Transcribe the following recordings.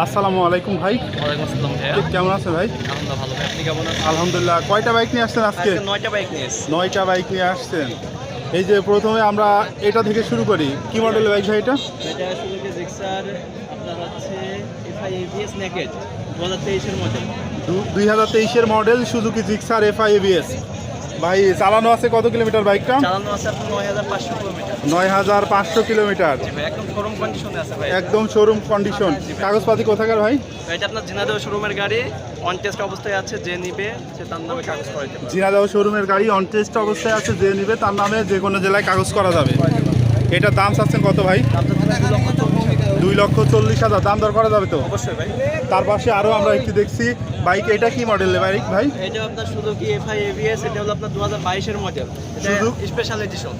আসসালামু আলাইকুম ভাই। ওয়ালাইকুম আসসালাম ভাইয়া। কেমন আছেন ভাই? আলহামদুলিল্লাহ ভালো ভাই। আপনি কেমন আছেন? আলহামদুলিল্লাহ। কয়টা বাইক নিয়ে আসছেন আজকে? আজকে ৯টা বাইক নিয়ে এসেছি। 9টা বাইক নিয়ে আসছেন। এই যে প্রথমে আমরা এটা থেকে শুরু করি। কি মডেলের বাইক ভাই এটা? এটা সুজুকি জিক্সার আপনার হচ্ছে এফআই এবিএস নেকেড 2023 এর মডেল। 2023-এর model Suzuki Gixxer FI ABS. ভাই চালানো আছে কত কিলোমিটার বাইকটা? চালানো আছে আপনার 9500 কিলোমিটার। 9500 কিলোমিটার। জি ভাই, একদম শোরুম কন্ডিশনে আছে ভাই। একদম শোরুম কন্ডিশন। কাগজপাতি কোথাকার ভাই? এটা আপনার ঝিনাইদহ শোরুমের গাড়ি, অন টেস্ট অবস্থায় আছে, যে নিবে সে তার নামে কাগজ করাইতে পারবে। ঝিনাইদহ শোরুমের গাড়ি অন টেস্ট অবস্থায় আছে, যে নিবে তার নামে যে কোনো জেলায় কাগজ করা যাবে। এটার দাম চাচ্ছেন কত ভাই? দামটা 2,40,000। দাম দর করা যাবে তো? অবশ্যই ভাই। তার পাশে আরও আমরা একটি দেখছি বাইক। এটা কি মডেলের বাইক ভাই? এটা আপনার সুজুকি এফআই এবিএস, এটা হলো আপনার 2022 এর মডেল। এটা special edition.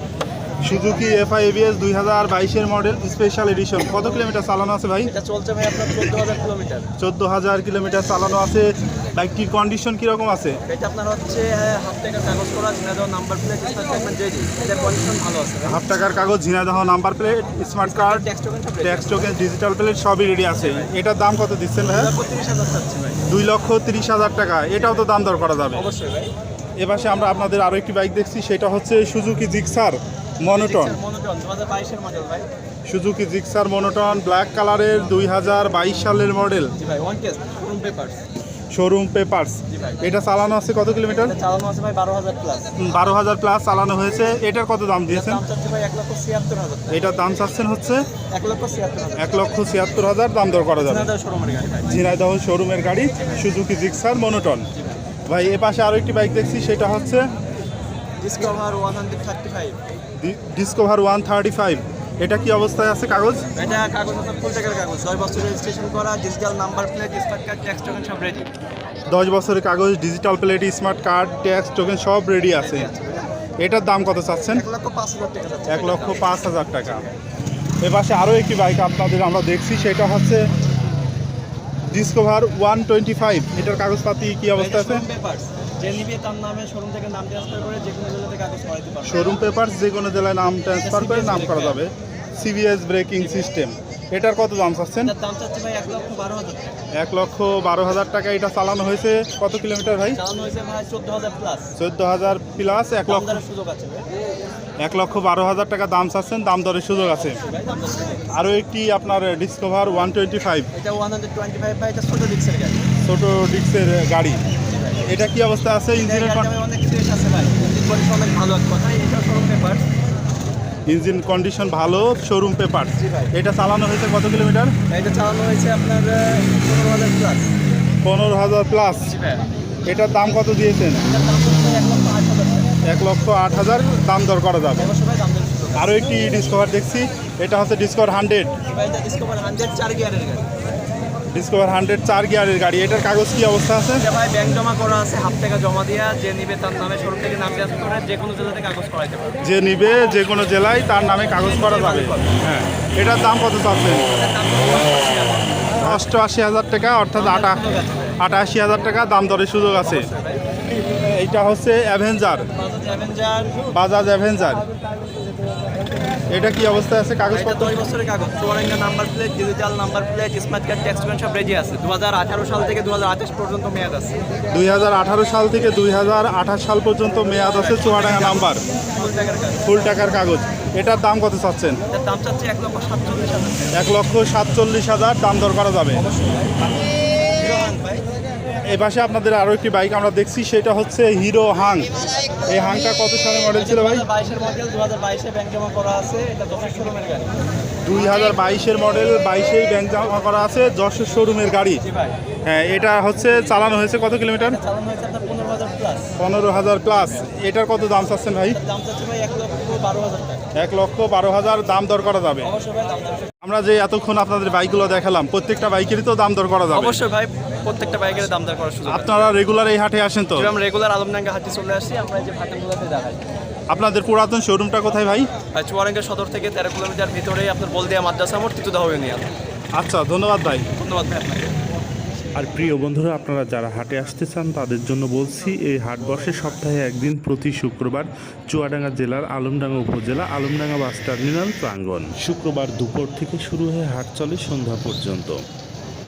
Suzuki FI ABS 2022-এর মডেল স্পেশাল এডিশন। কত কিলোমিটার চালানো আছে ভাই? এটা চলছে ভাই আপনার 14000 কিলোমিটার। 14,000 কিলোমিটার চালানো আছে। বাইকটির কন্ডিশন কীরকম আছে? এটা আপনার হচ্ছে হাফ টাকার কাগজ করা, Jhenaidah number plate, smart card ready. এটার কন্ডিশন ভালো আছে। হাফ টাকার কাগজ, Jhenaidah number plate, smart card, tax token, digital plate সবই রেডি আছে। এটার দাম কত দিচ্ছেন ভাই? 30,000 চাচ্ছি ভাই। 2,30,000 টাকা। এটাও তো দাম দর করা যাবে। অবশ্যই ভাই। এপাশে আমরা আপনাদের আরও একটি বাইক দেখছি, সেটা হচ্ছে সুজুকি জিক্সার মনোটন। মনোটন 2022 এর মডেল ভাই। সুজুকি জিক্সার মনোটন ব্ল্যাক কালারের 2022 সালের মডেল। জি ভাই, one test showroom papers. Showroom papers. জি ভাই। এটা চালানো আছে কত কিলোমিটার? এটা চালানো আছে ভাই 12000 প্লাস। 12,000 প্লাস চালানো হয়েছে। এটার কত দাম দিয়েছেন? দাম চাচ্ছি ভাই 1,76,000 টাকা। এটার দাম চাচ্ছেন হচ্ছে 1,76,000। 1,76,000। দাম দর করা যাবে। ঝিনাইদহ শোরুমের গাড়ি ভাই। ঝিনাইদহ শোরুমের গাড়ি সুজুকি জিক্সার মনোটন। ভাই এ পাশে আরও একটি বাইক দেখছি, সেটা হচ্ছে ডিসকভার 135। ডিসকভার 135। এটা কি অবস্থায় আছে কাগজ? এটা কাগজ আপনার ফুল টাকার কাগজ, 6 বছর রেজিস্ট্রেশন করা, digital number plate, smart card, tax token সব রেডি। 10 বছরের কাগজ, digital plate, smart card, tax token সব রেডি আছে। এটার দাম কত চাচ্ছেন? 1,05,000 টাকা যাচ্ছে। 1,05,000 টাকা। এ পাশে আরও একটি বাইক আপনাদের আমরা দেখছি, সেটা হচ্ছে ডিসকভার 125। এটার কাগজপাতি কি অবস্থা আছে? যে নিবে তার নামে শোরুম থেকে নাম ট্রান্সফার করে যে কোনো জেলাতে কাগজ করাইতে পারবে। শোরুম পেপারস, যে কোনো জেলায় নাম ট্রান্সফার করে নাম করা যাবে। CBS braking system. এটার কত দাম চাচ্ছেন? এটার দাম চাচ্ছে ভাই 1,12,000 টাকা। 1,12,000 টাকা। এটা চালানো হয়েছে কত কিলোমিটার ভাই? চালানো হয়েছে ভাই 14,000 প্লাস। 14,000 প্লাস। 1,00,000 সুযোগ আছে ভাই। 1,12,000 টাকা দাম চাচ্ছেন, দাম দরের সুযোগ আছে। ভাই দাম দর করে। আরও একটি আপনার ডিসকভার 125। এটা 125 ভাই, এটা ছোট ডিক্সের গাড়ি। ছোট ডিস্কের গাড়ি। এটা কি অবস্থা আছে? ইঞ্জিনের গাড়িটা ভাই অনেক ফ্রেশ আছে ভাই। ইঞ্জিন কন্ডিশন অনেক ভালো এক কথা। এটা শোরুম পেপার। ইঞ্জিন কন্ডিশন ভালো, শোরুম পেপার। জি ভাই। এটা চালানো হয়েছে কত কিলোমিটার? এটা চালানো হয়েছে আপনার 15,000 প্লাস। 15,000 প্লাস। জি ভাই। এটার দাম কত দিয়েছেন? এটার দাম হচ্ছে 1,08,000 টাকা। 1,08,000। দাম দর করা যাবে। অবশ্যই ভাই দাম দর সুযোগ আছে। আরও একটি ডিসকভার দেখছি, এটা হচ্ছে ডিসকভার 100। ভাই এটা ডিসকভার 100 4 গিয়ারের গাড়ি। ডিসকভার 100 4 গিয়ারের গাড়ি। এটার কাগজ কি অবস্থা আছে? এটা ভাই ব্যাংক জমা করা আছে, হাফ টাকা জমা দিয়া যে নিবে তার নামে শোরুম থেকে নাম ট্রান্সফার করে যে কোনো জেলাতে কাগজ করাইতে পারবে। যে নিবে যে কোনো জেলায় তার নামে কাগজ করা যাবে। হ্যাঁ। এটার দাম কত চাচ্ছেন? এটার দাম হলো 88,000 টাকা। 88,000 টাকা, অর্থাৎ 88,000 টাকা দাম দরের সুযোগ আছে। এইটা হচ্ছে Avenger, Bajaj Avenger. Bajaj Avenger. এটা কি অবস্থায় আছে এটা কাগজপত্র? 10 বছরের কাগজ, Chuadanga number plate, digital number plate, smart card, tax token সব রেডি আছে। 2018 সাল থেকে 2028 পর্যন্ত মেয়াদ আছে। 2018 সাল থেকে 2028 সাল পর্যন্ত মেয়াদ আছে। চুয়াডাঙ্গা নাম্বার, ফুল টাকার কাগজ। ফুল টাকার কাগজ। এটার দাম কত চাচ্ছেন? এটার দাম চাচ্ছে 1,47,000 টাকা। 1,47,000। দাম দর করা যাবে। হিরো হাং ভাই। এই পাশে আপনাদের আরও একটি বাইক আমরা দেখছি, সেটা হচ্ছে হিরো হাং। এই হাংটা কত সালের মডেল ছিল ভাই? 2022 এর মডেল, 2022 এ ব্যাংক জমা করা আছে। এটা 10 শোরুমের গাড়ি। 2022-এর মডেল, 22-এই ব্যাংক জমা করা আছে, যশোর শোরুমের গাড়ি। জি ভাই। হ্যাঁ। এটা হচ্ছে চালানো হয়েছে কত কিলোমিটার? চালানো হয়েছে আপনার 15,000 প্লাস। 15,000 প্লাস। এটার কত দাম চাচ্ছেন ভাই? দাম চাচ্ছে ভাই 1,12,000 টাকা। 1,12,000। দাম দর করা যাবে। অবশ্যই ভাই দাম দর। আমরা যে এতক্ষণ আপনাদের বাইকগুলো দেখালাম, প্রত্যেকটা বাইকেরই তো দাম দর করা যাবে। অবশ্যই ভাই, প্রত্যেকটা বাইকের দাম দর করার সুযোগ আছে। আপনারা রেগুলার এই হাটে আসেন তো? আমরা রেগুলার আলমডাঙ্গা হাটে চলে আসি, আমরা এই যে ভাটাগুলোতে দেখাই। আপনাদের পুরাতন শোরুমটা কোথায় ভাই? আর চুয়াডাঙ্গা সদর থেকে 13 কিলোমিটার ভিতরে আপনার বলদিয়া মাদ্রাসা মোড়, তিতুদহ ইউনিয়ন। আচ্ছা, ধন্যবাদ ভাই। ধন্যবাদ ভাই আপনাকে। আর প্রিয় বন্ধুরা, আপনারা যারা হাটে আসতে চান তাদের জন্য বলছি, এই হাট বসে সপ্তাহে একদিন, প্রতি শুক্রবার, চুয়াডাঙ্গা জেলার আলমডাঙ্গা উপজেলা আলমডাঙ্গা বাস টার্মিনাল প্রাঙ্গণ। শুক্রবার দুপুর থেকে শুরু হয়ে হাট চলে সন্ধ্যা পর্যন্ত।